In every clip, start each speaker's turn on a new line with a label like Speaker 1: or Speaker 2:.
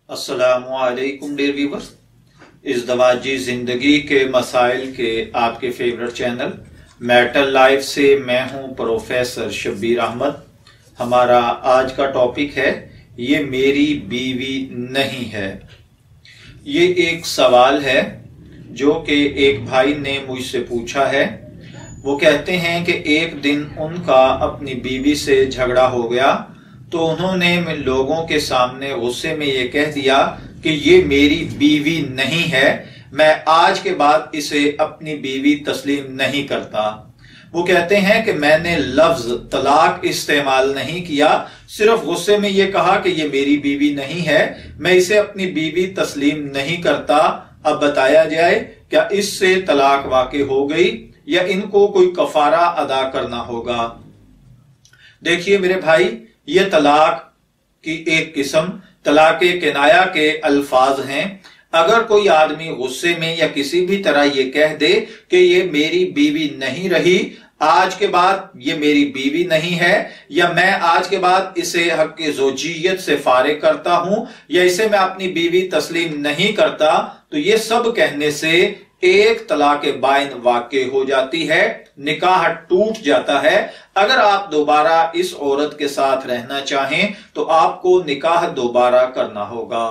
Speaker 1: अस्सलामुअलैकुम dear viewers, इज़दवाजी जिंदगी के मसाइल के आपके फेवरेट चैनल मैटर लाइफ से मैं हूं प्रोफेसर शब्बीर अहमद। हमारा आज का टॉपिक है ये मेरी बीवी नहीं है। ये एक सवाल है जो कि एक भाई ने मुझसे पूछा है। वो कहते हैं कि एक दिन उनका अपनी बीवी से झगड़ा हो गया तो उन्होंने लोगों के सामने गुस्से में ये कह दिया कि ये मेरी बीवी नहीं है, मैं आज के बाद इसे अपनी बीवी तस्लीम नहीं करता। वो कहते हैं कि मैंने लफ्ज तलाक इस्तेमाल नहीं किया, सिर्फ गुस्से में ये कहा कि ये मेरी बीवी नहीं है, मैं इसे अपनी बीवी तस्लीम नहीं करता। अब बताया जाए क्या इससे तलाक वाक़ई हो गई या इनको कोई कफारा अदा करना होगा। देखिए मेरे भाई, ये तलाक की एक किस्म तलाक़े किनाया के अल्फाज हैं। अगर कोई आदमी गुस्से में या किसी भी तरह ये कह दे कि ये मेरी बीवी नहीं रही, आज के बाद ये मेरी बीवी नहीं है, या मैं आज के बाद इसे हक़ ज़ौजियत से फारिग करता हूं, या इसे मैं अपनी बीवी तस्लीम नहीं करता, तो ये सब कहने से एक तलाक बाइन वाक़ई हो जाती है, निकाह टूट जाता है। अगर आप दोबारा इस औरत के साथ रहना चाहें तो आपको निकाह दोबारा करना होगा।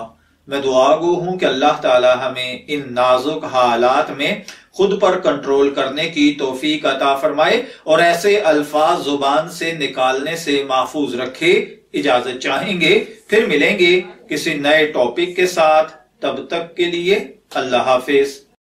Speaker 1: मैं दुआगो हूं कि अल्लाह ताला हमें इन नाजुक हालात में खुद पर कंट्रोल करने की तौफीक अता फरमाए और ऐसे अल्फाज जुबान से निकालने से महफूज रखे। इजाजत चाहेंगे, फिर मिलेंगे किसी नए टॉपिक के साथ। तब तक के लिए अल्लाह हाफिज।